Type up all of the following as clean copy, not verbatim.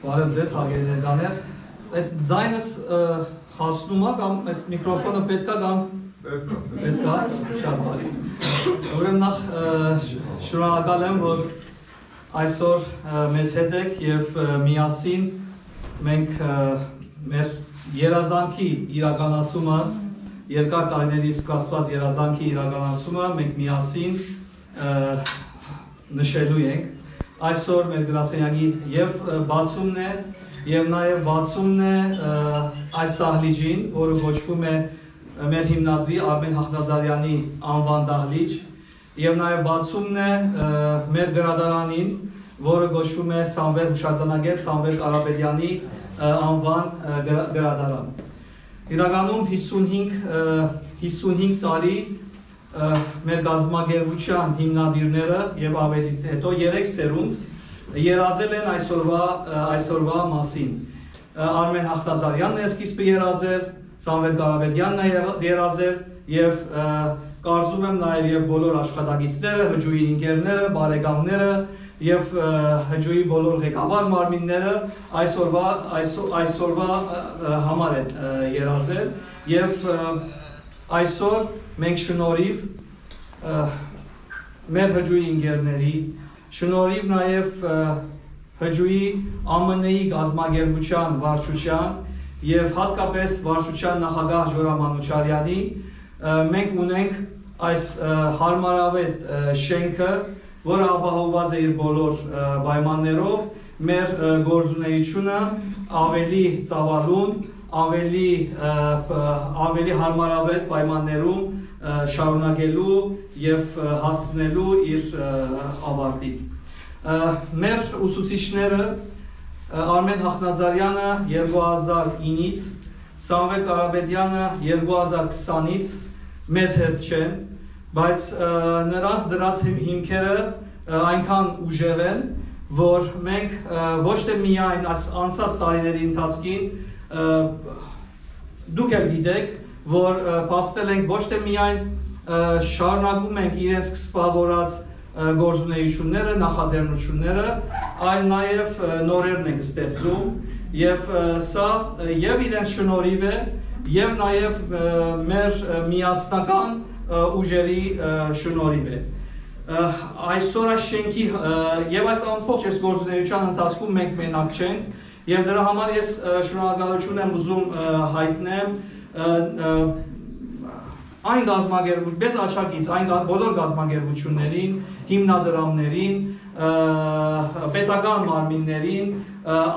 Բարև ձեզ, հարգելի ներկաներ։ Այս ձայնս հասնում է կամ այս միկրոֆոնը պետք է կամ պետք է, շատ բարի։ Ուրեմն նախ շնորհակալ եմ, որ այսօր մեզ հետ եք եւ միասին մենք մեր երազանքի իրականացումը, երկար տարիների սկսված երազանքի իրականացումը մենք միասին նշելու ենք։ Այսօր մեր գրասենյակի եւ բացումն է եւ նաեւ բացումն է այս դահլիճին, որը կոչվում է մեր հիմնադրի Արմեն Հախնազարյանի անվան դահլիճ եւ նաեւ բացումն է մեր գրադարանին, որը կոչվում է Սամվել հուշարձանագետ Սամվել Կարապետյանի անվան գրադարան։ Իրականում 55 տարի մեր գազագերբության հիմնադիրները եւ ավելի հետո 3 սերունդ երազել են այսօրվա մասին։ Արմեն Հախնազարյանն է սկիզբը երազել, Սամվել Կարապետյանն է երազել եւ կարծում եմ նաեւ եւ բոլոր աշխատակիցները, հջուի ընկերները, բարեկամները եւ հջուի բոլոր ղեկավար մարմինները այսօրվա համար են երազել եւ այսօր մենք շնորհիվ մեր հջուի ընկերների, շնորհիվ նաև հջուի ԱՄՆ-ի գազագերբության վարչության եւ հատկապես վարչության նախագահ Ժորա Մանուչարյանի մենք ունենք այս հարմարավետ շենքը, որը ապահովված է իր բոլոր պայմաններով, մեր գործունեությունը ավելի ծավալուն, ավելի հարմարավետ պայմաններում շարունակելու եւ հասցնելու իր ավարտին։ Մեր ուսուցիչները Արմեն Հախնազարյանը 2009-ից, Սամվել Կարապետյանը 2020-ից մեզ հետ չեն, բայց նրանց դրած հիմքերը այնքան ուժեղ են, որ մենք ոչ թե միայն անցած տարիների ընթացքին դուք էլ գիտեք, որ փաստել ենք ոչ թե միայն շարունակում ենք իրենց սկսվավորած գործունեությունները, նախաձեռնությունները, այլ նաև նորերն ենք ստեղծում եւ սա եւ իրենց շնորհիվ է եւ նաեւ մեր միասնական ուժերի շնորհիվ է։ Այսօր այս շենքի եւ այս ամբողջ այս գործունեության ընթացքում մենք մենակ չենք եւ դրա համար ես շնորհակալություն եմ ուզում հայտնեմ այն գազագերբություն, bez աչակից այն բոլոր գազագերբություններին, հիմնադրամներին, պետական մարմիններին,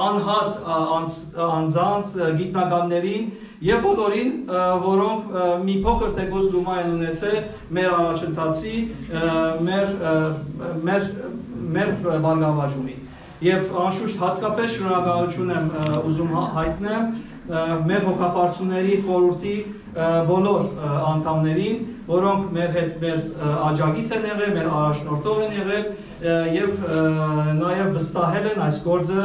անհատ անձանց, գիտնականներին եւ բոլորին, որոնք մի փոքր թեկուզ լումա են ունեցել մեր առաջընթացի, մեր բարգավաճումին։ Եվ անշուշտ հատկապես շնորհակալություն եմ ուզում հայտնեմ մեր հոգապարծուների խորհրդի բոլոր անդամներին, որոնք մեր հետ մեզ աջակից են եղել, մեր առաջնորդող են եղել եւ նաեւ վստահել են այս գործը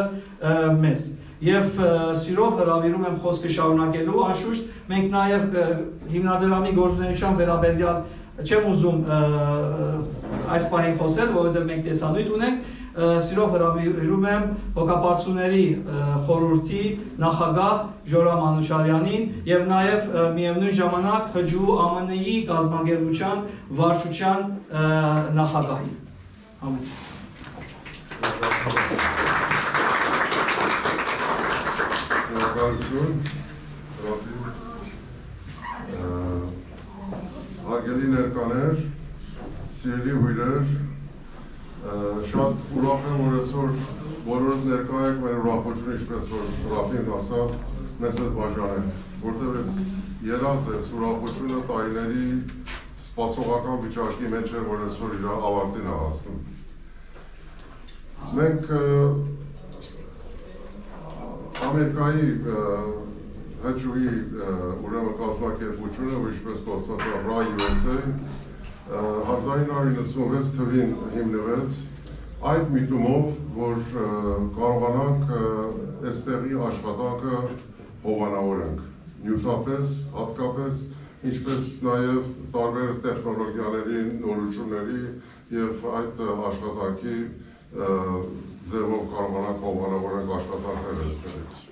մեզ։ Եվ սիրով հրավիրում եմ խոսքը շարունակելու, անշուշտ մենք նաեւ հիմնադրամի գործունեության վերաբերյալ չեմ ուզում այս պահին խոսել, որովհետեւ մենք տեսանյութ ունենք, սիրով հրավիրում եմ հոգապարծուների խորհրդի նախագահ Ժորա Մանուչարյանին եւ նաեւ միևնույն ժամանակ հջու ԱՄՆ-ի գազագերբության վարչության նախագահին։ Համեցեք։ Հարգելի ներկաներ, սիրելի հյուրեր, շատ ուրախ եմ, որ այսօր բոլորդ ներկա եք մեր ուրախությունը, ինչպես որ Ռաֆին ասավ, մեզ հետ բաժանենք, որտեղ այս երազը, այս ուրախությունը տարիների սպասողական վիճակի մեջ է, որ այսօր իր ավարտին է հասնում։ Մենք Ամերիկայի հջուի ուրեմն կազմակերպությունը, որ ինչպես կոչված է RAI-USA 1996 թվին հիմնվեց այդ միտումով, որ կարողանանք այստեղի աշխատանքը հովանավորենք, նյութապես, հատկապես, ինչպես նաև տարբեր տեխնոլոգիաների, նորությունների եւ այդ աշխատանքի ձևով կարողանանք հովանավորենք աշխատանքներ ստեղծել։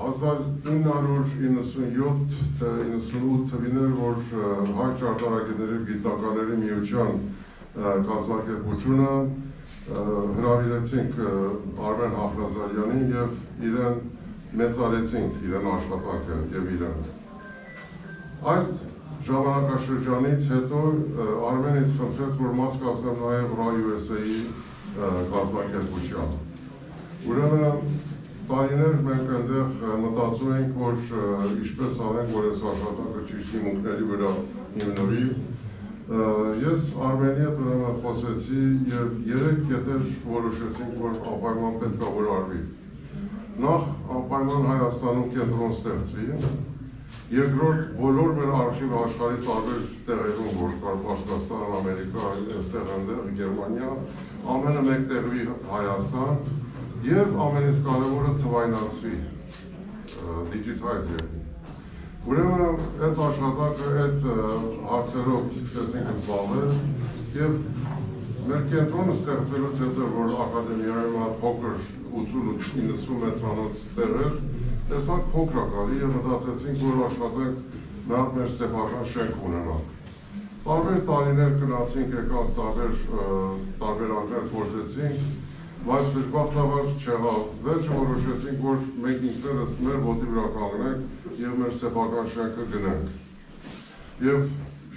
1997-98 թվականներ, որ հայ ճարտարագետների գիտնականների միության կազմակերպությունը հրավիրեցինք Արմեն Հախրազարյանին եւ իրեն մեծարեցինք իրեն աշխատանքը եւ իրեն։ Այդ ժամանակաշրջանից հետո Արմենից խնդրեց, որ մաս կազմեմ նաեւ RAI-USA-ի կազմակերպության։ Ուրեմն տարիներ մենք այնտեղ մտածում ենք, որ ինչպես անենք, որ այս աշխատանքը ճիշտ հիմունքների վրա հիմնվի։ Ես Արմենի հետ ուրեմն խոսեցի եւ 3 կետեր որոշեցինք, որ անպայման պետք է որ արվի։ Նախ անպայման Հայաստանում կենտրոն ստեղծվի։ Երկրորդ, բոլոր մեր արխիվը աշխարհի տարբեր տեղերում, որ կար Պարսկաստան, Ամերիկա, այստեղ այնտեղ Գերմանիա, ամենը մեկտեղվի Հայաստան եւ ամենից կարևորը թվայնացվի, դիջիտայզ եղի։ Ուրեմն այդ աշխատանքը այդ հարցերով սկսեցինք զբաղվել եւ մեր կենտրոնը ստեղծվելուց հետո, որ ակադեմիայում փոքր 80-90 մետրանոց տեղ էր, տեսանք փոքրակալի եւ մտածեցինք, որ աշխատենք նախ մեր սեփական շենք ունենանք։ Տարբեր տարիներ գնացինք, եկան տարբերանքներ փորձեցինք, բայց դժբախտաբար չեղավ։ Վերջը որոշեցինք, որ մենք ինքներս մեր ոտի վրա կանգնենք եւ մեր սեփական շենքը գնենք։ Եվ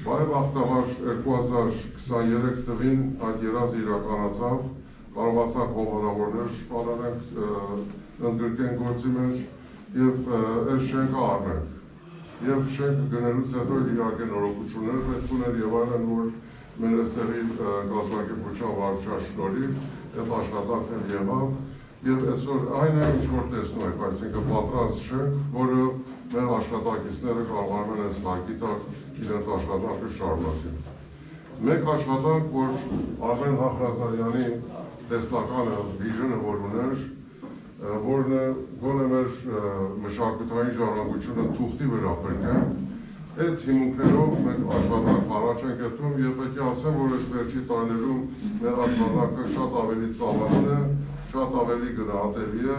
բարեբախտաբար 2023 թվականին այդ երազը իրականացավ, կարողացանք հովանավորներ շպանանենք, ընդգրկենք գործի մեջ եւ այս շենքը առնենք։ Եվ շենքը գնելուց հետո իհարկե նորոգություններ պետք ուներ եւ այլն, որ մեր այստեղի կազմակերպության վարչության շնորհիվ այդ աշխատանքն եղավ եւ այսօր այն է, ինչ որ տեսնում եք, այսինքն պատրաստ շենք, որը մեր աշխատակիցները կարողանում են այս հարկի տակ իրենց աշխատանքը շարունակել։ Մեկ աշխատանք, որ Արմեն Հախրազարյանի տեսլականը, վիժնը, որ ուներ, որն է գոնե մեր մշակութային ժառանգությունը թուղթի վրա փրկենք, այդ հիմունքներով մենք աշխատանք առաջ ենք եթում եւ պետք է ասեմ, որ այս վերջի տարիներում մեր աշխատանքը շատ ավելի ծավալուն է, շատ ավելի գնահատելի է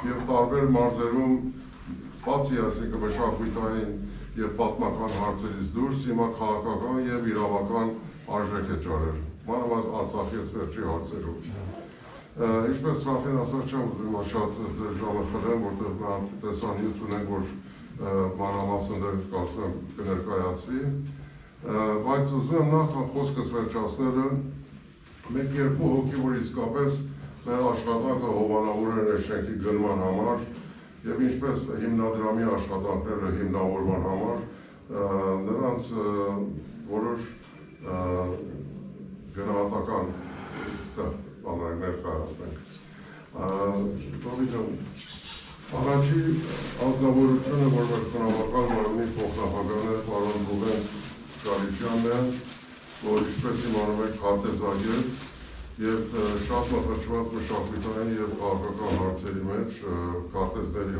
եւ տարբեր մարզերում բացի այսինքն մշակութային եւ պատմական հարցերից դուրս հիմա քաղաքական եւ իրավական արժեք է ճարել, մանավանդ Արցախի վերջի հարցերով։ Ինչպես Ռաֆին ասաց, չեմ ուզում շատ ձեր ժամը խլեմ, որտեղ մենք տեսանյութ ունենք, որ մանրամասն կարծում եմ կներկայացվի, բայց ուզում եմ նախ խոսքս վերջացնելը մեկ-երկու հոգի, որ իսկապես մեր աշխատանքը հովանավորել է շենքի գնման համար եւ ինչպես հիմնադրամի աշխատանքները հիմնավորման համար նրանց որոշ գնահատական բաներ ներկայացնենք։ Առաջի անձնավորությունը, որ մեր խնամական մարմնի փոխնախագահն է, պարոն Ռուբեն Գալիչյանն է, որ ինչպես իմանում եք քարտեզագետ եւ շատ մխրճված մշակութային եւ քաղաքական հարցերի մեջ քարտեզների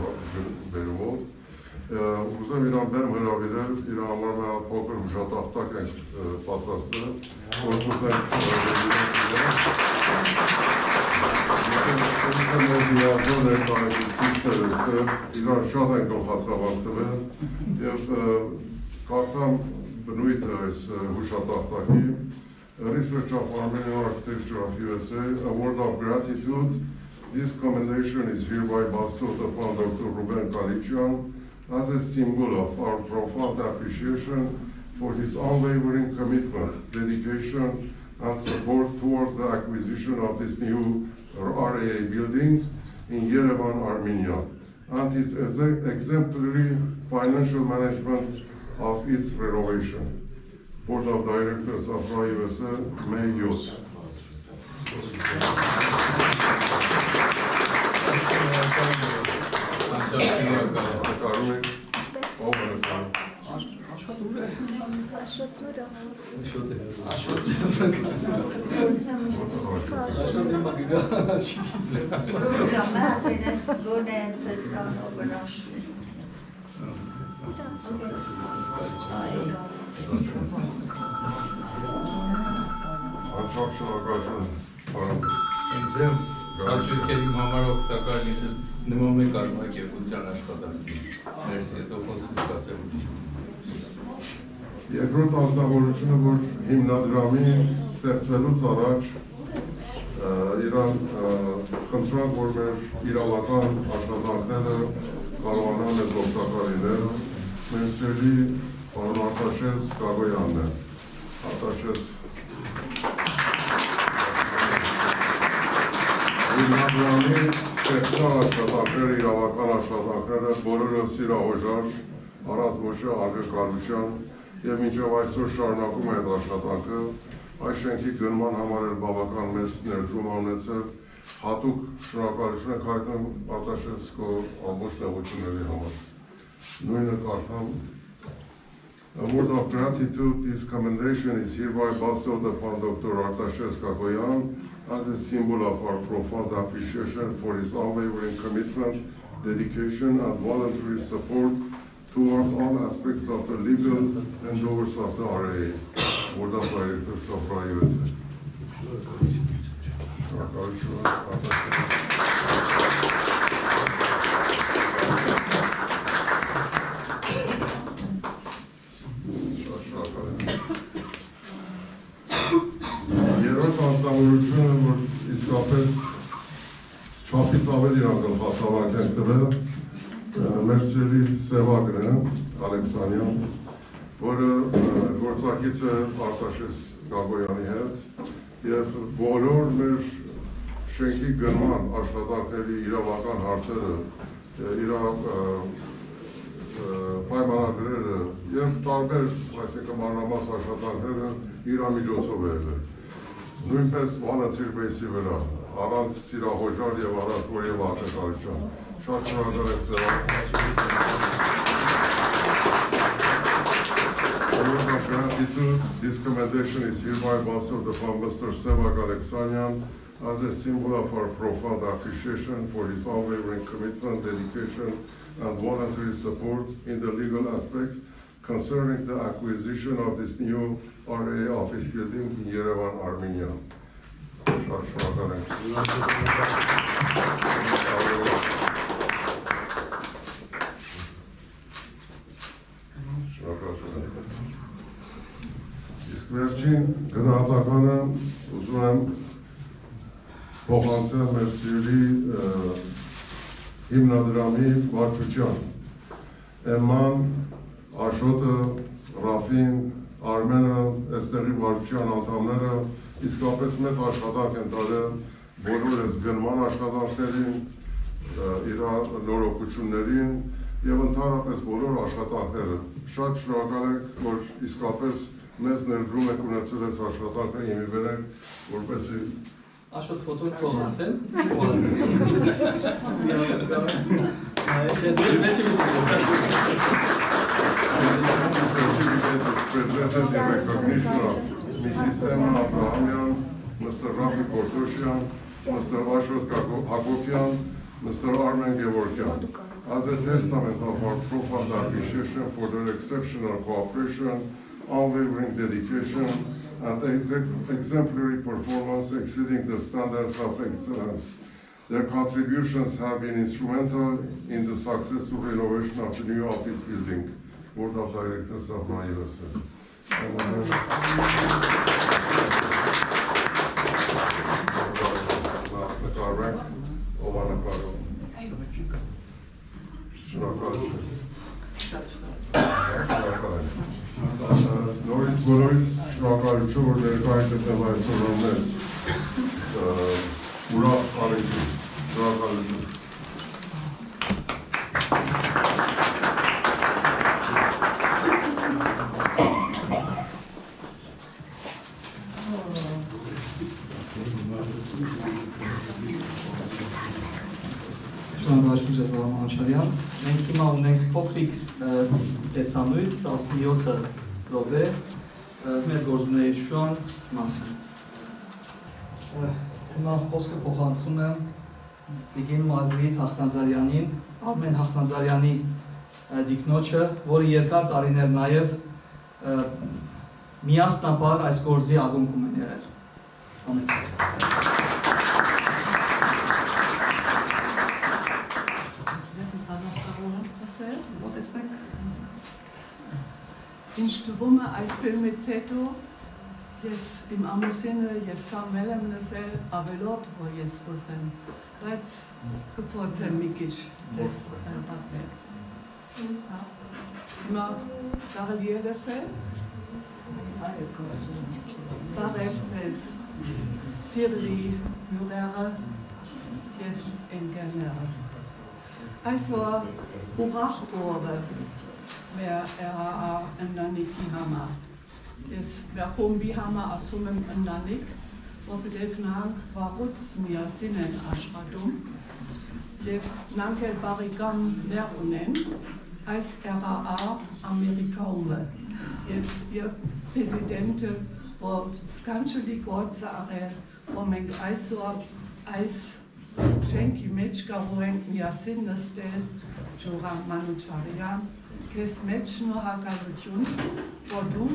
բերումով։ Ուզում իրան բեմ հրավիրել, իր համար մի հատ փոքր հուշատախտակ ենք պատրաստել, որ ուզենք իրար շատ են գլխացավանք տվել եւ կարդամ բնույթը այս հուշատախտակի Research of Armenian Architecture of USA, a word of gratitude. This commendation is hereby bestowed upon Dr. Ruben Galichian as a symbol of our profound appreciation for his unwavering commitment, dedication, and support towards the acquisition of this new RAA building in Yerevan, Armenia, and his exemplary financial management of its renovation. Board of Directors of RAI-USA, May Youth. Շատ շնորհակալություն, պարոն։ Ինձ Արտուրքերի համար օգտակար լինել նման մեկ կազմակերպության աշխատանքի։ Մերսի, հետո խոսքս կասեմ։ Երկրորդ ազնվորությունը, որ հիմնադրամի ստեղծվելուց առաջ իրան խնդրանք, որ մեր իրավական աշխատանքները կարողանան մեզ օգտակար լինել, մեր սիրելի պարոն Արտաշես Գագոյանն է։ Արտաշես հիմնադրամի ստեղծման աշխատանքները, իրավական աշխատանքները բոլորը սիրահոժար, առանց ոչ արգելության և մինչև այսօր շարունակում է այդ աշխատանքը, այս շենքի գնման համար էլ բավական մեծ ներդրում ունեցել, հատուկ շնորհակալություն ենք հայտնում Արտաշես քո ամբողջ նեղությունների համար։ Նույնը կարդամ. A word of gratitude, this commendation is hereby bestowed upon Dr. Artashes Gagoyan as a symbol of our profound appreciation for his unwavering commitment, dedication, and voluntary support towards all aspects of the legal endeavors of the RAA. Board of Directors of RAA USA. Երրորդ անձնավորությունը, որ իսկապես չափից ավելի իրան գլխացավանք ենք տվել, մեր սիրելի Սևակն է, Ալեքսանյան, որը գործակից է Արտաշես Գագոյանի հետ և բոլոր մեր շենքի գնման աշխատանքների իրավական հարցերը, պայմանագրերը և տարբեր, այսինքն մանրամաս աշխատանքները իրա միջոցով է ելել։ Նույնպես volunteer base-ի վրա, առանց սիրահոժար և առանց որևէ ակնկալության։ Շատ շնորհակալ եք Սևակ։ This commendation is hereby bestowed upon Mr. Sevak Alexanian as a symbol of our profound appreciation for his unwavering commitment, dedication, and voluntary support in the legal aspects concerning the acquisition of this new RAA office building in Yerevan, Armenia. Իսկ վերջին գնահատականը ուզում եմ փոխանցել մեր սիրելի հիմնադրամի վարչության Էմման, Աշոտը, Ռաֆին, Արմենը, այստեղի վարչության անդամները իսկապես մեծ աշխատանք են տալել բոլոր այս գնման աշխատանքներին, իր նորոգություններին և ընդհանրապես բոլոր աշխատանքները։ Շատ շնորհակալ ենք, որ իսկապես մեծ ներդրում եք ունեցել այս աշխատանքը իմի վերենք, որպեսզի Աշոտ ֆոտոն կողմատեն։ Presented in recognition of Mrs. Emma Abrahamian, Mr. Rafi Kortoshian, Mr. Ashot Hagopian, Mr. Armen Gevorkian, as a testament of our profound appreciation for their exceptional cooperation, unwavering dedication, and exemplary performance exceeding the standards of excellence. Their contributions have been instrumental in the successful renovation of the new office building. Board of Directors of RAA USA. Նորից բոլորիս շնորհակալություն, որ ներկա եք գտնել այսօր մեզ ուրախ արեցին, շնորհակալություն։ Շնորհակալություն ձեզ Վահրամ Անչարյան։ Մենք հիմա ունենք փոքրիկ տեսանյութ 17 րոպե մեր գործունեության մասին։ Հիմա խոսքը փոխանցում եմ Տիգին Մարգարիտ Հախնազարյանին, Արմեն Հախնազարյանի դիկնոջը, որը երկար տարիներ նաև միասնաբար այս գործի ակունքում է եղել։ Ինստուվումը այս ֆիլմից հետո ես իմ ամուսինը եւ Սամվել եմ լսել ավելորդ որ ես խոսեմ, բայց կփորձեմ մի քիչ ձեզ բացել։ Հիմա կարելի է լսել։ Բարև ձեզ, Սիրլի հյուրերը եւ ընկերները։ Այսօր ուրախ օր է մեր ընտանիքի համար։ Ես մեր խումբի համար ասում եմ ընտանիք, որովհետև նրանք վաղուց միասին են աշխատում եւ նրանք էլ բարեկամներ ունեն այս Ամերիկայում եւ պրեզիդենտը որ սկանչելի գործ արել, որ մենք այսօր այս շենքի մեջ կարող ենք միասին նստել Ժորան Մանուչարյան, քեզ մեջ շնորհակալություն, որ դու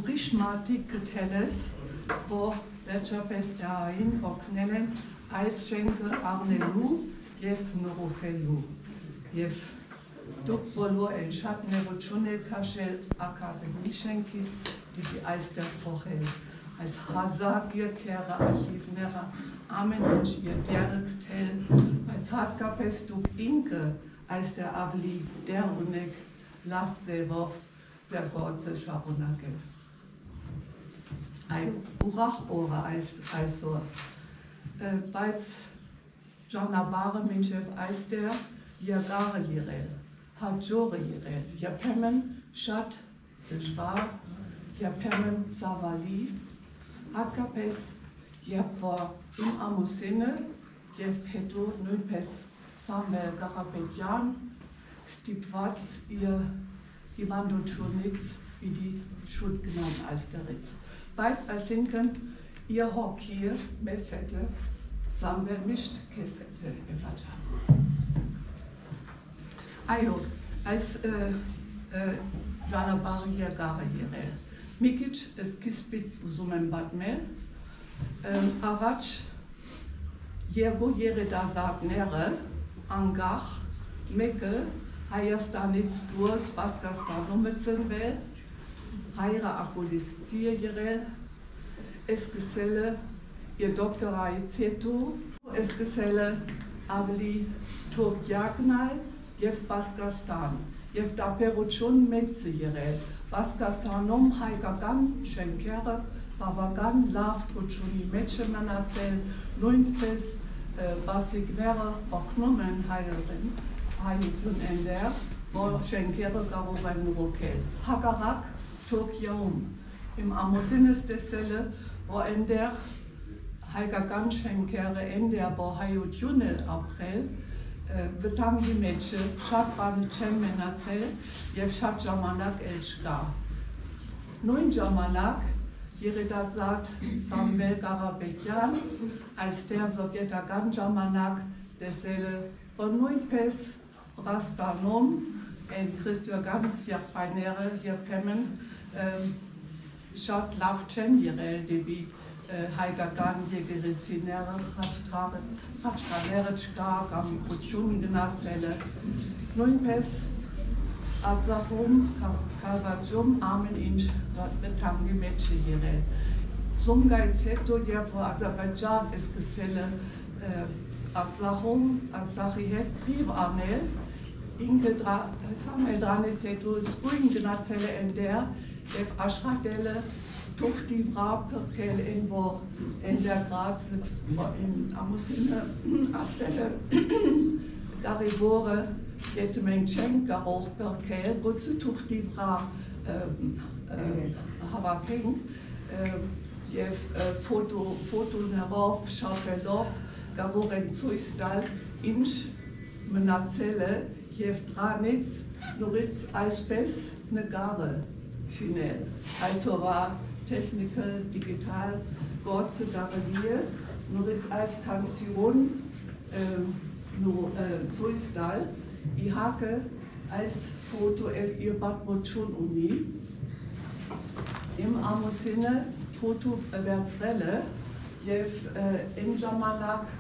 ուրիշ մարդիկ գտել ես, որ վերջապես դարին օգնել են այս շենքը առնելու եւ նորոգելու եւ դուք բոլոր են շատ ներողություն եք քաշել ակադեմիկ շենքից դեպի այստեղ փոխել այս հազար երկերը արխիվները ամեն ինչ երկերը գտել բայց հատկապես դուք ինքը այստեղ ավելի դեր ունեք լավ ձևով ձեր գործը շարունակել այ ուրախ օր այսօր բայց ճանապարհը մինչև այստեղ երկար է եղել հաջող է եղել երբեմն շատ դժվար երբեմն ցավալի հատկապես երբ որ իմ ամուսինը եւ հետո նույնպես Սամվել Կարապետյան ստիպված իր հիվանդությունից պիտի շուտ գնան այստեղից բայց այսինքն իր հոգիը մեզ հետ է Սամվել միշտ քեզ հետ է պատահում այո այս ճանապարհը երկար է եղել մի քիչ սկիզբից ուզում եմ պատմել առաջ երկու երիտասարդները անկախ մեկը Հայաստանից դուրս Պասկաստանում է ծնվել հայրը ակուլիստի է եղել սկսել է իր դոկտորայից հետո սկսել է ավելի Թուրքիա գնալ եւ Պասկաստան եւ տարբերություն մեծ է եղել Պասկաստանում հայկական շենքերը բավական լավ թրջունի մեջ են մնացել նույնպես բասիկները օգնում են հայրեն ընդեր որ շենքերը կարող են նորոգել հակառակ Թուրքիայում իմ ամուսինս տեսել է որ ընդեր հայկական շենքերը ընդեր որ հայությունը ապրել վտանգի մեջ շատ բան չեն մնացել եւ շատ ժամանակ էլ չկա նույն ժամանակ երիտասարդ Սամվել Կարապետյան այստեղ սովետական ժամանակ տեսել է որ նույնպես Վրաստանում են քրիստոնեական եղբայրները երբեմն շատ լավ չեն եղել դեպի հայկական եկեղեցիները խաչքարերը չկա կամ գություն գնացել է նույնպես Արցախում Կարվաճում ամեն ինչ վտանգի մեջ է եղել Սումգայից հետո երբ Ադրբեջան սկսել է Արցախում Արցախի հետ քիվ անել ինքը Սամվել դրանից հետո սկույն գնացել է ընդեր եւ աշխատել է թուղթի վրա փրկել են որ ընդերգած ամուսինը ասել է կարևորը եթե մենք չենք կարող փրկել գուցե թուղթի վրա հավաքենք եւ ֆոտոներով շապելով կարող են ցույց տալ ինչ մնացել է եւ դրանից նորից այսպես նկարը շինել այսօր technical, digital, գործը կարելի է նորից այս կանցիոն ցույց տալ իհարկե այս ֆոտո իր պատմություն ունի իմ ամուսինը ֆոտո վերցրել է եւ այն ժամանակ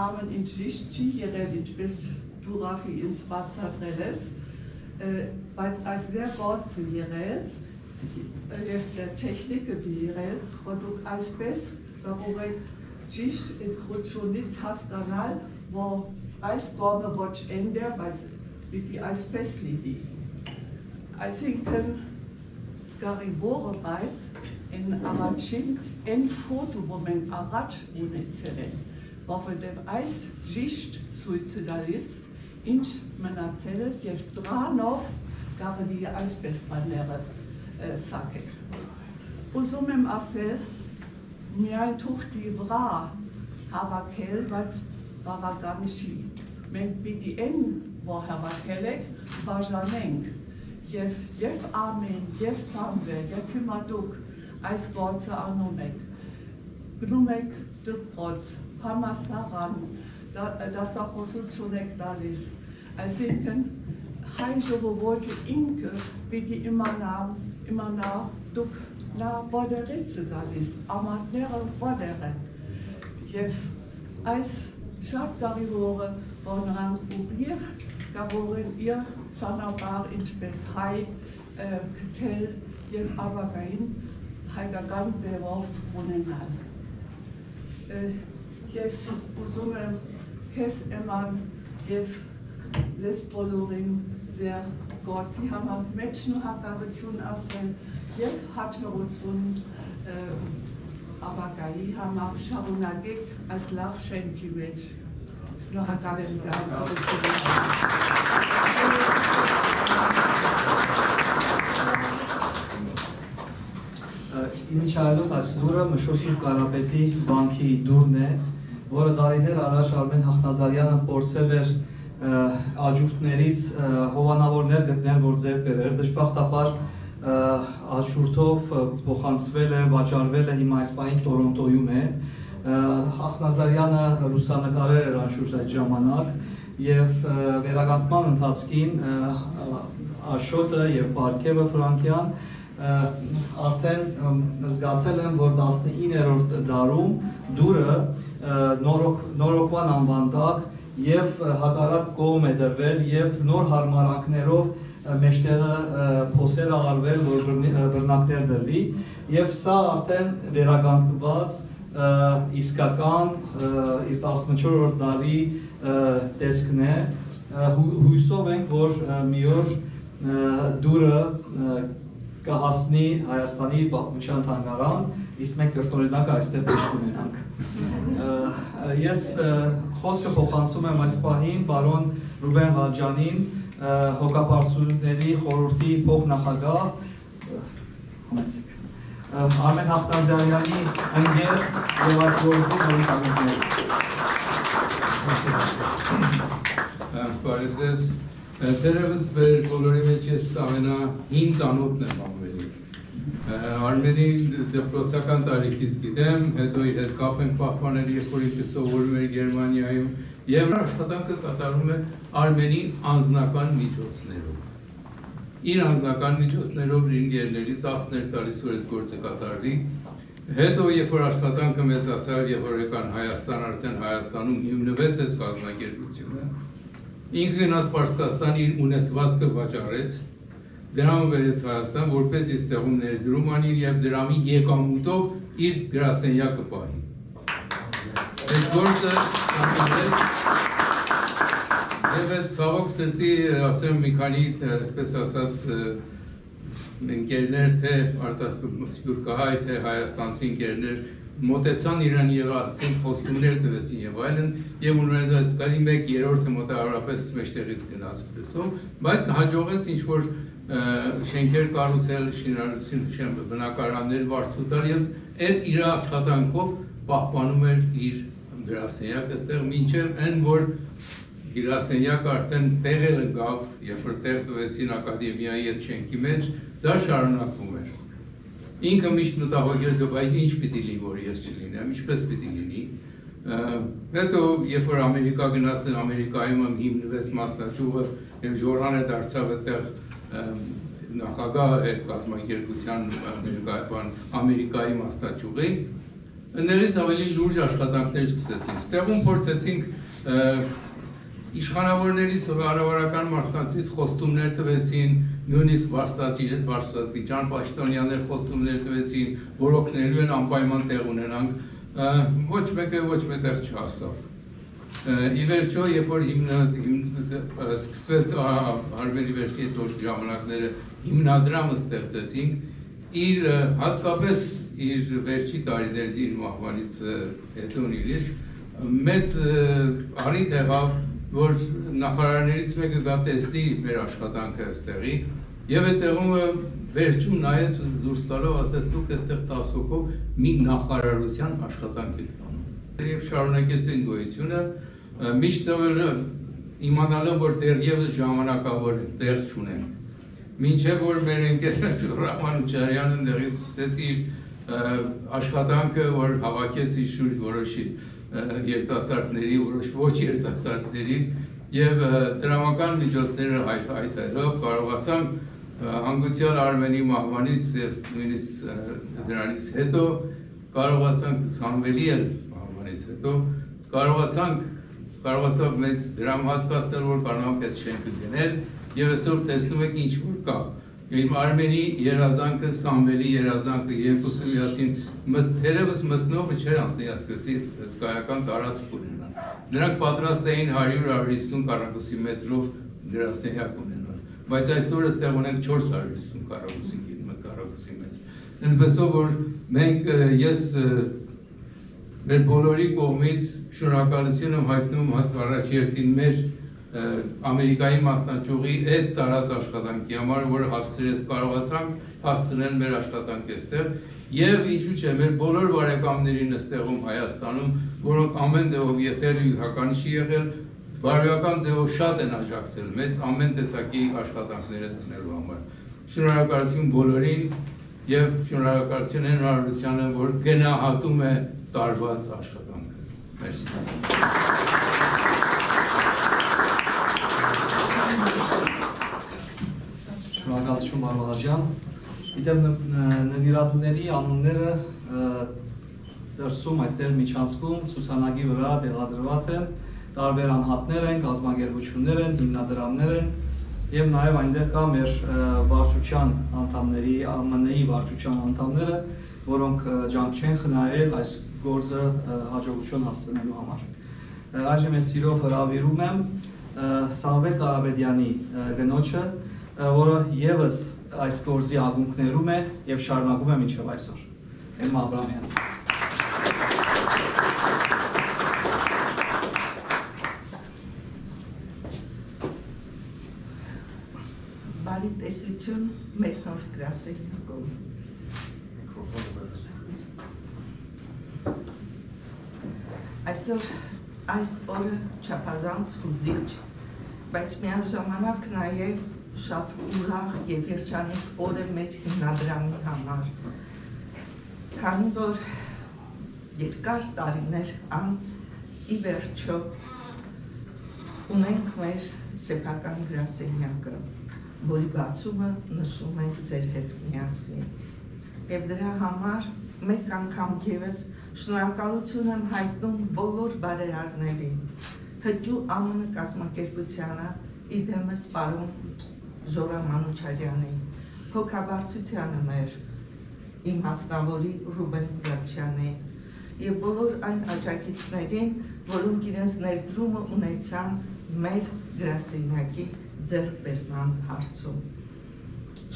ամեն ինչ ճիշտ չի եղել ինչպես դու Ռաֆի ինձ բացատրել ես, բայց այս ձեր գործը եղել եւ տեխնիկը եղել, որ դուք այսպես կարող եք ճիշտ ինքնությունից հասկանալ, որ այս կողմը ոչ էնդ է, բայց պիտի այսպես լինի։ Այսինքն կարևորը բայց այն առաջին այն ֆոտո, որ մենք առաջ ունեցել ենք, որովհետև այս ճիշտ ցույց է տալիս ինչ մնացել է եւ դրանով կարելի է այսպես բաները սակել։ Ուզում եմ ասել, միայն թուղթի վրա հավաքել, բայց բավական չի։ Մենք պիտի այն, որ հավաքել ենք, բաժանենք եւ ամեն, եւ Սամվել, եւ հիմա դուք այս գործը անում եք։ Գնում եք դպրոց, համալսարան, դասախոսություն եք տալիս, այսինքն հայ ժողովուրդը ինքը պիտի իմանա դուք նա որերից է գալիս, ամատները որեր են, եւ այս շատ կարևոր է, որ նրանք ուղիղ կարող են իր ճանապարհ ինչպես հայ գտել եւ ապագային հայկական ձևով ունենալ։ Ես ուզում եմ քեզ Էման եւ ձեզ բոլորին ձեր գործի համար մեծ շնորհակալություն ասել եւ հաջողություն ապագայի համար շարունակեք այս լավ շենքի մեջ։ Շնորհակալ եմ Ինչ այլոց այս դուրը Մշոսուր Կարապետի բանկի դուրն է, որը դարիներ առաջ Արմեն Հախնազարյանը փորձել էր աջուրտներից հովանավորներ գտնել, որ ձեռք բերեր, դժբախտաբար աջուրտով փոխանցվել է, վաճառվել է, հիմա այս պահին Տորոնտոյում է։ Հախնազարյանը լուսանկարել էր անշուշտ այդ ժամանակ եւ վերականգնման ընթացքին Աշոտը եւ Բարքևը Ֆրանկյան արդեն զգացել եմ, որ 19-րդ դարում դուրը նորոգման անվան տակ եւ հակառակ կողմ է դրվել եւ նոր հարմարանքներով մեջտեղը փոսեր աղարվել, որ բռնակներ դրվի եւ սա արդեն վերականգնված իսկական 14-րդ դարի տեսքն է։ Հույսով ենք, որ մի օր դուրը կհասնի Հայաստանի պատմության թանգարան, իսկ մենք կրկնօրինակը այստեղ հիշ ունենանք։ Ես խոսքը փոխանցում եմ այս պահին պարոն Ռուբեն Ղաջանին, հոգապարծությունների խորհրդի փոխնախագահ, Արմեն Հախնազարյանի ընկեր եւ այս գործի նորից Բարև ձեզ, դերևս մեր բոլորի մեջ ես ամենահին ծանոթն եմ Արմենի։ Արմենի դպրոցական տարիքից գիտեմ, հետո իր հետ կապ ենք պահպանել, երբ որ ինքը սովորում էր Գերմանիայում, եւ աշխատանքը կատարում է Արմենի անձնական միջոցներով։ Իր անձնական միջոցներով իր ընկերներից աղցներ տալիս, որ այդ գործը կատարվի։ Հետո երբ որ աշխատանքը մեծացավ, երբ որ եկան Հայաստան, արդեն Հայաստանում հիմնվեց այս կազմակերպությունը, ինքը գնաց Պարսկաստան իր ունեցվածքը վաճառեց, դրամը բերեց Հայաստան, որպես այստեղում ներդրում անիր եւ դրամի եկամուտով իր գրասենյակը պահի։ Այս գործը եւ այդ ցավոք սրտի ասեմ մի քանի այսպես ասած ընկերներ թե արտասպուրկահայ թե հայաստանցի ընկերներ մոտեցան իրան եւ ասեցին խոստումներ տվեցին եւ այլն եւ ունենալից կալի 1/3-ը մոտավորապես մեջտեղից գնաց պլյուսով, բայց հաջողեց ինչ որ շենքեր կառուցել, շինարարություն, բնակարաններ վարձուտալ եւ այդ իր աշխատանքով պահպանում էր իր գրասենյակը այստեղ մինչեւ այն որ գրասենյակը արդեն տեղերը գավ, երբ որ տեղ տվեցին ակադեմիայի այդ շենքի մեջ, դա շարունակվում էր։ Ինքը միշտ մտահոգեր գվայ ինչ պիտի լինի, որ ես չլինեմ, ինչպես պիտի լինի։ Հետո երբ որ Ամերիկա գնացին, Ամերիկայում հիմնվեց մասնաճյուղը եւ ժորանը դարձավ այդտեղ նախագահ այդ կազմակերպության Ամերիկայի մասնաճյուղի, Ընդերից ավելի լուրջ աշխատանքներ սկսեցինք։ Ստեղում փորձեցինք իշխանավորներից կառավարական մարդկանցից խոստումներ տվեցին, նույնիսկ բարձրաստիճան պաշտոնյաներ խոստումներ տվեցին, որ օգնելու են անպայման տեղ ունենանք, ոչ մեկը ոչ մեկտեղ չհասավ։ Ի վերջո, երբ որ սկսվեց հարվերի վերջի ժամանակները հիմնադրամը ստեղծեցինք, հատկապես իր վերջի տարիների իր մահվանից հետո նույնիսկ մեծ առիթ եղավ, որ նախարարներից մեկը գա տեսնի մեր աշխատանքը այստեղի եւ այդտեղում վերջում նայեց դուրս տալով ասեց դուք այստեղ 10 հոգով մի նախարարության աշխատանք եք անում եւ շարունակեցին գոյությունը միշտ իմանալով որ դեռևս ժամանակավոր տեղ չունեն մինչեւ որ մեր ընկեր Ռահման Ջարյանը դեռից սկսեց իր աշխատանքը որ հավաքեց իր շուրջ որոշի երիտասարդների, ոչ երիտասարդների եւ դրամական միջոցները հայտարարելով կարողացանք հանգուցյալ Արմենի մահվանից եւ նույնիսկ դրանից հետո կարողացանք Սամվելի մահվանից հետո կարողացավ մեծ դրամ հատկացնել որ կարողանք այդ շենքը գնել եւ այսօր տեսնում եք ինչ որ կա Արմենի երազանքը, Սամվելի երազանքը երկուսը միասին թերևս մտնողը չէր անցնի ասկսի հսկայական տարածք ունենան։ Նրանք պատրաստ էին 100-150 քառակուսի մետրով գրասենյակ ունենալ, բայց այսօր այստեղ ունենք 450 քառակուսի մետր։ Այնպեսով որ մենք ես մեր բոլորի կողմից շնորհակալություն եմ հայտնում առաջերտին մեր Ամերիկայի մասնաճյուղի այդ տարած աշխատանքի համար, որ կարողացանք հասցնել մեր աշխատանքը այստեղ եւ ինչու՞ չէ մեր բոլոր բարեկամներին այստեղում Հայաստանում, որոնք ամեն ձևով եթե հականի չի եղել, բարոյական ձևով շատ են աջակցել մեծ ամեն տեսակի աշխատանքները դնելու համար։ Շնորհակալություն բոլորին եւ շնորհակալություն Հանրապետությանը, որ գնահատում է տարված աշխատանքը։ Մերսի։ Շնորհակալություն Մարմարազյան։ Գիտեմ նվիրատուների անունները դրսում այդտեղ միջանցքում ցուցանակի վրա տեղադրված են, տարբեր անհատներ են, կազմակերպություններ են, հիմնադրամներ են եւ նաեւ այնտեղ կա մեր վարչության անդամների, ԱՄՆ-ի վարչության անդամները, որոնք ջանք չեն խնայել այս գործը հաջողություն հասցնելու համար։ Այժմ ես սիրով հրավիրում եմ Սամվել Կարապետյանի գնոջը, որը եւս այս գործի ակունքներում է եւ շարունակում է մինչեւ այսօր։ Էմմա Աբրամյան։ Բարի տեսություն մեր նոր գրասենյակում։ Այսօր այս օրը չափազանց հուզիչ, բայց միաժամանակ նաեւ շատ ուրախ եւ երջանիկ օր է մեր հիմնադրամի համար, քանի որ երկար տարիներ անց ի վերջո ունենք մեր սեփական գրասենյակը, որի բացումը նշում ենք ձեր հետ միասին։ Եվ դրա համար մեկ անգամ եւս շնորհակալություն եմ հայտնում բոլոր բարերարներին, հջու ԱՄՆ կազմակերպությանը, իդեմս պարոն Ժորա Մանուչարյանի, հոգաբարձությանը մեր, իմ հասնավորի Ռուբեն Գրաչյանի եւ բոլոր այն աջակիցներին, որոնք իրենց ներդրումը ունեցան մեր գրասենյակի ձեռքբերման հարցում։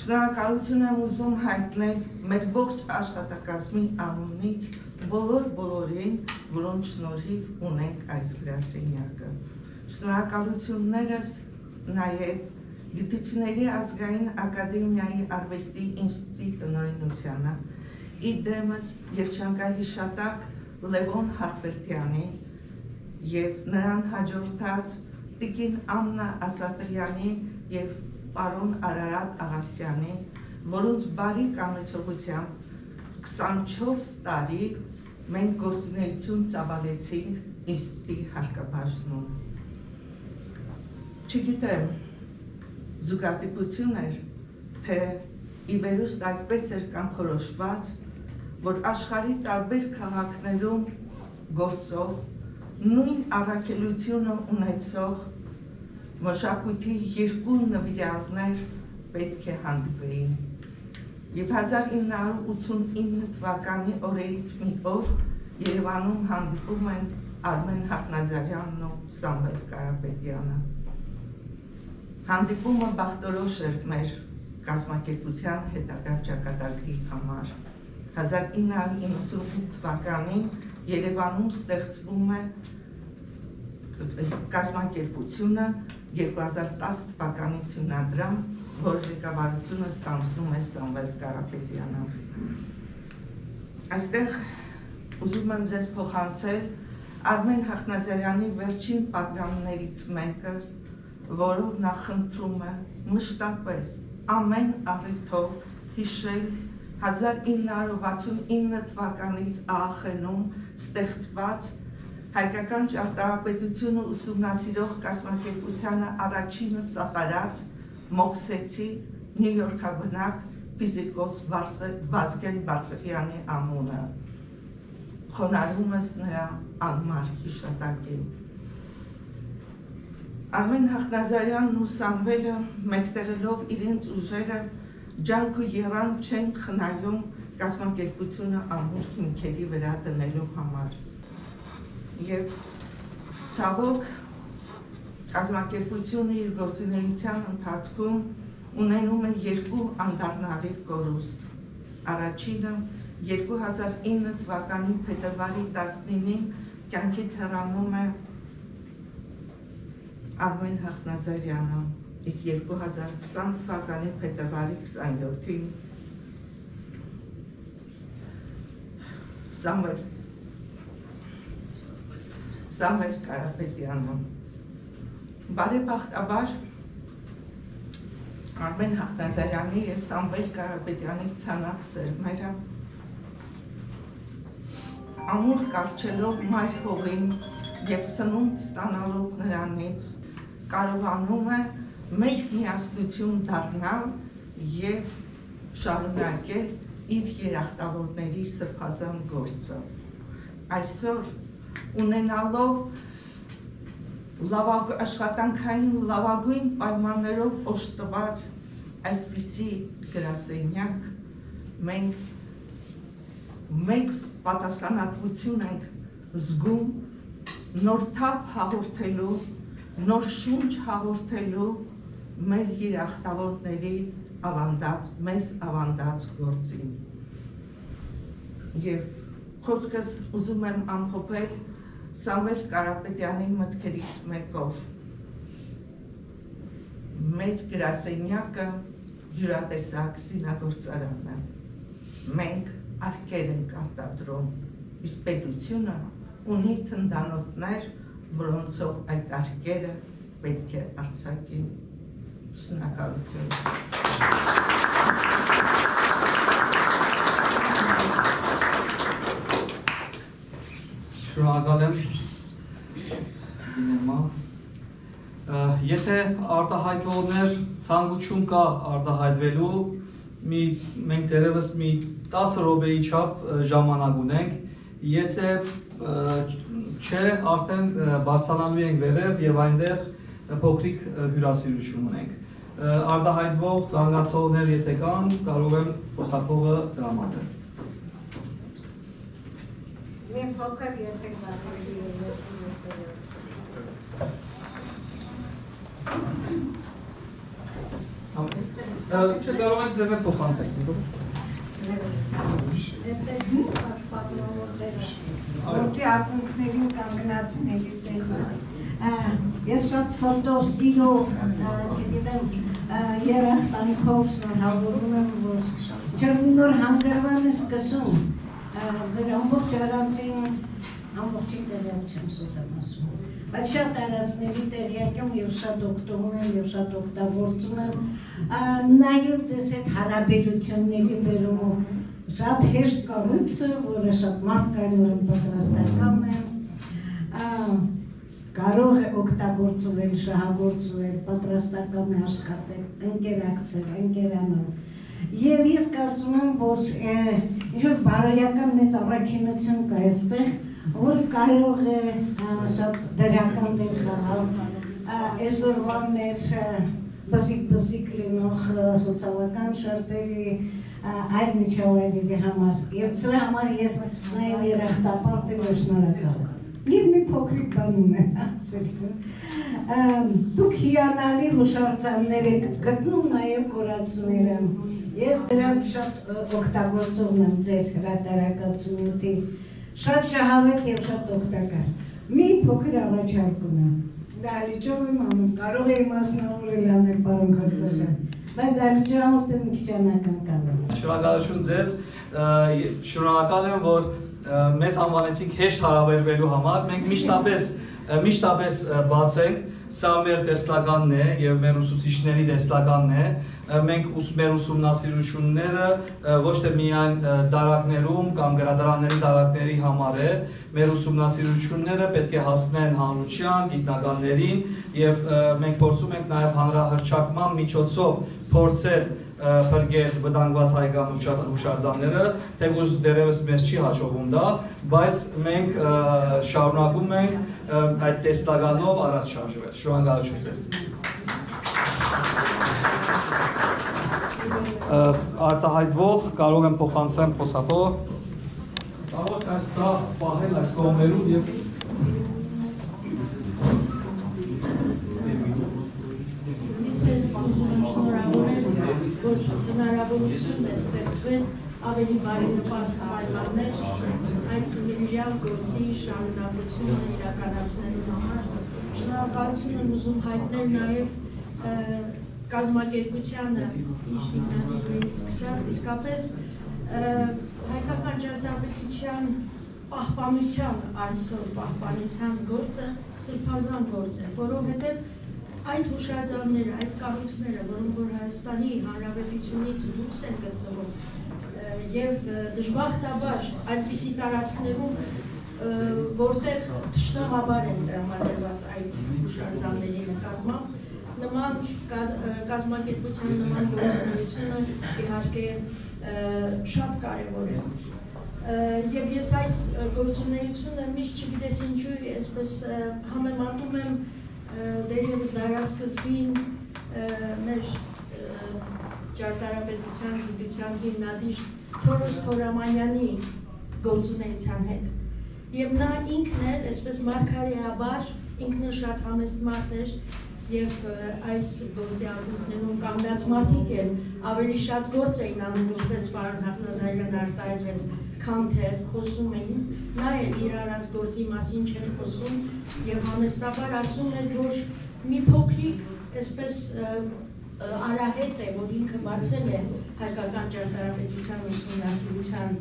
Շնորհակալություն եմ ուզում հայտնել մեր ողջ աշխատակազմի անունից բոլորին, որոնց շնորհիվ ունենք այս գրասենյակը։ Շնորհակալություններս նաեւ Գիտությունների ազգային ակադեմիայի արվեստի ինստիտուտի տնօրինությանը, իդեմս երջանկահիշատակ Լևոն Հախվերդյանի եւ նրան հաջորդած տիկին Աննա Ասատրյանի եւ պարոն Արարատ Աղասյանի, որոնց բարի կամեցողությամբ 24 տարի մենք գործունեություն ծավալեցինք ինստիտուտի հարկաբաժնում։ Չգիտեմ, զուգատիպություն էր, թե ի վերուստ այդպես էր կանխորոշված, որ աշխարհի տարբեր քաղաքներում գործող նույն առաքելությունը ունեցող մշակույթի երկու նվիրյալներ պետք է հանդիպեին։ Եվ 1989 թվականի օրերից մի օր Երևանում հանդիպում են Արմեն Հախնազարյանն ու Սամվել Կարապետյանը։ Հանդիպումը բախտորոշ էր մեր կազմակերպության հետագա ճակատագրի համար։ 1998 թվականին Երևանում ստեղծվում է կազմակերպությունը 2010 թվականի ցույցադրամ, որ ղեկավարությունը ստանձնում է Սամվել Կարապետյանը։ Այստեղ ուզում եմ ձեզ փոխանցել Արմեն Հախնազարյանի վերջին պատգամներից մեկը, որով նա խնդրում է մշտապես ամեն առիթով հիշել 1969 թվականից ԱԱԽ-ում ստեղծված հայկական ճարտարապետությունը ուսումնասիրող կազմակերպությանը առաջինը սատարած մոքսեցի նյույորքաբնակ ֆիզիկոս Վազգեն Բարսեղյանի անունը։ Խոնարհում ես նրա անմար հիշատակին։ Արմեն Հախնազարյանն ու Սամվելը մեկտեղելով իրենց ուժերը ջանք ու եռան չեն խնայում կազմակերպությունը ամուր հիմքերի վրա դնելու համար։ Եվ ցավոք կազմակերպությունը իր գործունեության ընթացքում ունենում է երկու անդառնալի կորուստ։ Առաջինը 2009 թվականի փետրվարի 19-ին կյանքից հեռանում է Արմեն Հախնազարյանը, իսկ 2020 թվականի փետրվարի 27-ին Սամվել Կարապետյանը։ Բարեբախտաբար Արմեն Հախնազարյանի և Սամվել Կարապետյանի ցանած սերմերը ամուր կառչելով մայր հողին և սնունդ ստանալով նրանից կարողանում է մեկ միասնություն դառնալ և շարունակել իր երախտավորների սրբազան գործը։ Այսօր ունենալով աշխատանքային լավագույն պայմաններով օժտված այսպիսի գրասենյակ, մենք մեծ պատասխանատվություն ենք զգում նոր թափ հաղորդելու, նոր շունչ հաղորդելու մեր երախտավորների մեզ ավանդած գործին։ Եվ խոսքս ուզում եմ ամփոփել Սամվել Կարապետյանի մտքերից մեկով։ Մեր գրասենյակը յուրատեսակ զինագործարան է։ Մենք արկեր ենք արտադրում, իսկ պետությունը ունի թնդանոթներ, որոնցով այդ արկերը պետք է արձակի։ Շնորհակալություն։ Շնորհակալ եմ։ Եթե արտահայտողներ ցանկություն կա արտահայտվելու, մենք դեռևս մի 10 րոպեի չափ ժամանակ ունենք, եթե չէ, արդեն բարձրանալու ենք վերև և այնտեղ փոքրիկ հյուրասիրություն ունենք։ Արտահայտվող զանգացողներ եթե կան, կարող եմ խոսափողը տրամադրել։ Մի փոքր եթե կարելի Չկարող եք ձեզ փոխանցեք։ Որտի ակունքներին կանգնացների տեղն ես շատ սրտով սիրով, չգիտեմ, երախտանքով շնորհավորում եմ, որ չոր մի նոր հանգրվան է սկսում, ձեր ամբողջ արանցին, ամբողջին տեղյակ չեմ սոտեմ ասում, բայց շատ արածների տեղյակ եմ և շատ օգտվում եմ և շատ օգտագործում եմ, նաև ձեզ հետ հարաբերությունների բերումով, շատ հեշտ կառույցը, որը շատ մարդկայնորեն պատրաստական է, կարող է օգտագործվել, շահագործվել, պատրաստական է աշխատել, ընկերակցել, ընկերանալ։ Եվ ես կարծում եմ, որ ինչ-որ բարոյական մեծ առաքինություն կա այստեղ, որ կարող է շատ դրական դեր խաղալ այսօրվա մեր բզիկ լինող սոցիալական շերտերի այլ միջավայրերի համար։ Եվ սրա համար ես նաև երախտապարտ եմ և շնորհակալ եմ։ Եվ մի փոքրիկ բանում եմ ասել։ Դուք հիանալի հուշարձաններ եք գտնում նաև կորածները։ Ես դրանց շատ օգտագործողն եմ ձեր հրատարակությունների, շատ շահավետ և շատ օգտակար։ Մի փոքր առաջարկ ունեմ։ Դալիճով եմ անում, կարող էի մասնավորել անել պարոն Քրծաշյան, բայց դալիճով որտեղ մի քիչ անակնկալ եմ։ Շնորհակալություն ձեզ, շնորհակալ եմ, որ մեզ անվանեցինք հեշտ հարաբերվելու համար, մենք միշտապես բաց ենք, սա մեր տեսլականն է և մեր ուսուցիչների տեսլականն է, մենք մեր ուսումնասիրությունները ոչ թե միայն դարակներում կամ գրադարանների դարակների համար է, մեր ուսումնասիրությունները պետք է հասնեն հանրության, գիտնականներին և մենք փորձում ենք նաև հանրահռչակման միջոցով փորձել փրկել վտանգված հայկական հուշարձանները, թեկուզ դեռևս մեզ չի հաջողվում դա, բայց մենք շարունակում ենք այդ տեսլականով առաջ շարժվել։ Շնորհակալություն ձեզ։ Արտահայտվող կարող եմ փոխանցեմ խոսափող։ Կարող ես սա պահել այս կողմերում և որ հնարավորություն է ստեղծվել ավելի բարենպաստ պայմաններ այդ նվիրյալ գործի շարունակությունը իրականացնելու համար։ Շնորհակալություն եմ ուզում հայտնել նաև կազմակերպությանը իր հիմնադիրներից սկսած, իսկապես հայկական ճարտարապետության պահպանության, այսօր պահպանության գործը սրբազան գործ է, որովհետև այդ հուշարձանները, այդ կառույցները, որոնք որ Հայաստանի Հանրապետությունից դուրս են գտնվում և դժբախտաբար այդպիսի տարածքներում, որտեղ թշնամաբար են տրամադրված այդ հուշարձանների նկատմամբ, նման կազմակերպության նման գործունեությունը իհարկե շատ կարևոր է։ Եվ ես այս գործունեությունը միշտ չգիտես ինչու այսպես համեմատում եմ դերևս դարասկզբին մեր ճարտարապետության գիտության հիմնադիր Թորոս Թորամանյանի գործունեության հետ։ Եվ նա ինքն էլ, այսպես մարգարեաբար, ինքն շատ համեստ մարդ էր և այս գործի ակունքներում կանգնած մարդիկ էլ ավելի շատ գործ էին անում, ինչպես պարոն Հախնազարյան արտահայտվեց, քան թե խոսում էին, նա էլ իր արած գործի մասին չէր խոսում և համեստաբար ասում էր, որ մի փոքրիկ այսպես արահետ է, որ ինքը բացել է հայկական ճարտարապետության ուսումնասիրության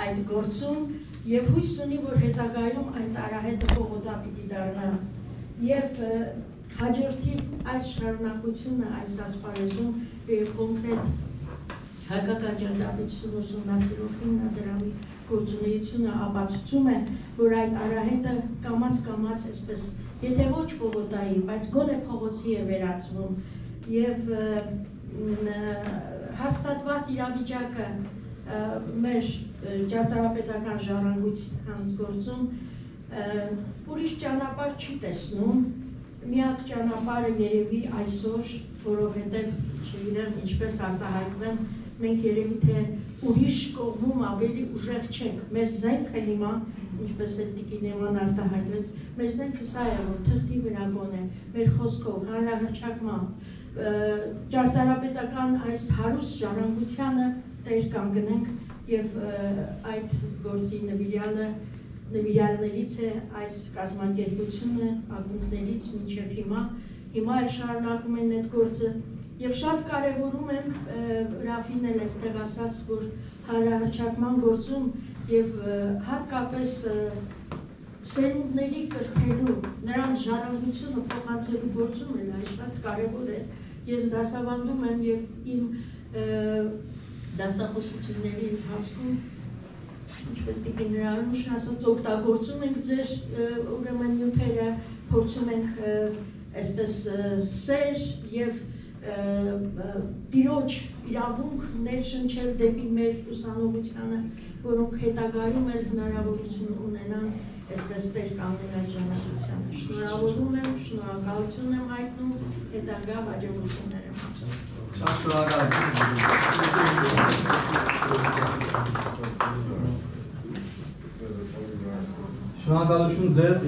այդ գործում և հույս ունի, որ հետագայում այդ արահետը պողոտա պիտի դառնա և հաջորդիվ այս շարունակությունը այս ասպարեզում և կոնկրետ հայկական ճարտարապետություն ուսումնասիրող հիմնադրամի գործունեությունը ապացուցում է, որ այդ արահետը կամաց այսպես, եթե ոչ պողոտայի, բայց գոնե փողոցի է վերածվում և հաստատված իրավիճակը մեր ճարտարապետական ժառանգության գործում ուրիշ ճանապարհ չի տեսնում, միակ ճանապարհը երևի այսօր, որովհետև չգիտեմ ինչպես արտահայտվեմ, մենք երևի թե ուրիշ կողմում ավելի ուժեղ չենք, մեր զենքը հիմա, ինչպես է տիկին Էման արտահայտվեց, մեր զենքը սա է, որ թղթի վրա գոնե, մեր խոսքով, հանրահռչակմամբ, ճարտարապետական այս հարուստ ժառանգությանը տեր կանգնենք և այդ գործի նվիրյալներից է այս կազմակերպությունը, ակունքներից մինչև հիմա էլ շարունակում են այդ գործը և շատ կարևորում եմ, Ռաֆին էլ այստեղ ասաց, որ հանրահռչակման գործում և հատկապես սերունդների կրթելու, նրանց ժառանգությունը փոխանցելու գործում էլ այս շատ կարևոր է։ Ես դասավանդում եմ և իմ դասախոսությունների ընթացքում, ինչպես տիկին Նրարունշն ասաց, օգտագործում ենք ձեր ուրեմն նյութերը, փորձում ենք այսպես սեր և տիրոջ իրավունք ներշնչել դեպի մեր ուսանողությանը, որոնք հետագայում էլ հնարավորություն ունենան այսպես տեր կանգնել այդ ժամանակությանը։ Շնորհավորում եմ, շնորհակալություն եմ հայտնում, հետագա հաջողություններ եմ հաշտում։ Շատ շնորհակալություն։ Շնորհակալություն ձեզ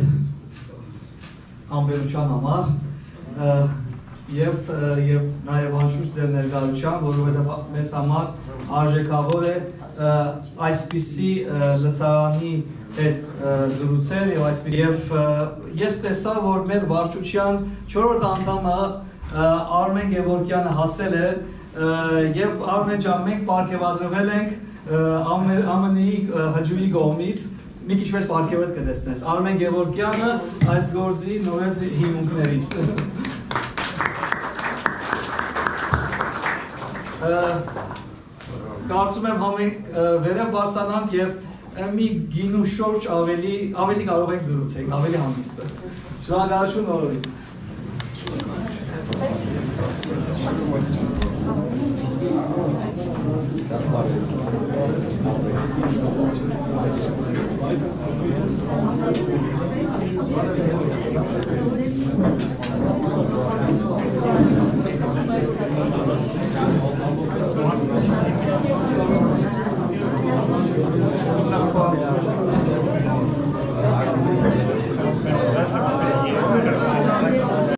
անվերության համար եւ նաեւ անշուշտ ձեր ներկայության, որովհետեւ մեզ համար արժեքավոր է այսպիսի լսարանի հետ զրուցել եւ այսպիսի եւ ես տեսա, որ մեր վարչության 4-րդ անդամը Արմեն Գևորգյանը հասել է եւ Արմեն ջան, մենք պարգևատրվել ենք ԱՄՆ-ի հաջուի կողմից մի քիչ պես պարգևետ կտեսնես։ Արմեն Գևորգյանը այս գործի նորեդ հիմունքներից։ Կարծում եմ համենք վերև բարձանանք եւ մի գինու շորջ ավելի կարող ենք զրուցենք, ավելի հանգիստ։ Շնորհակալություն օրորի։ Thank you.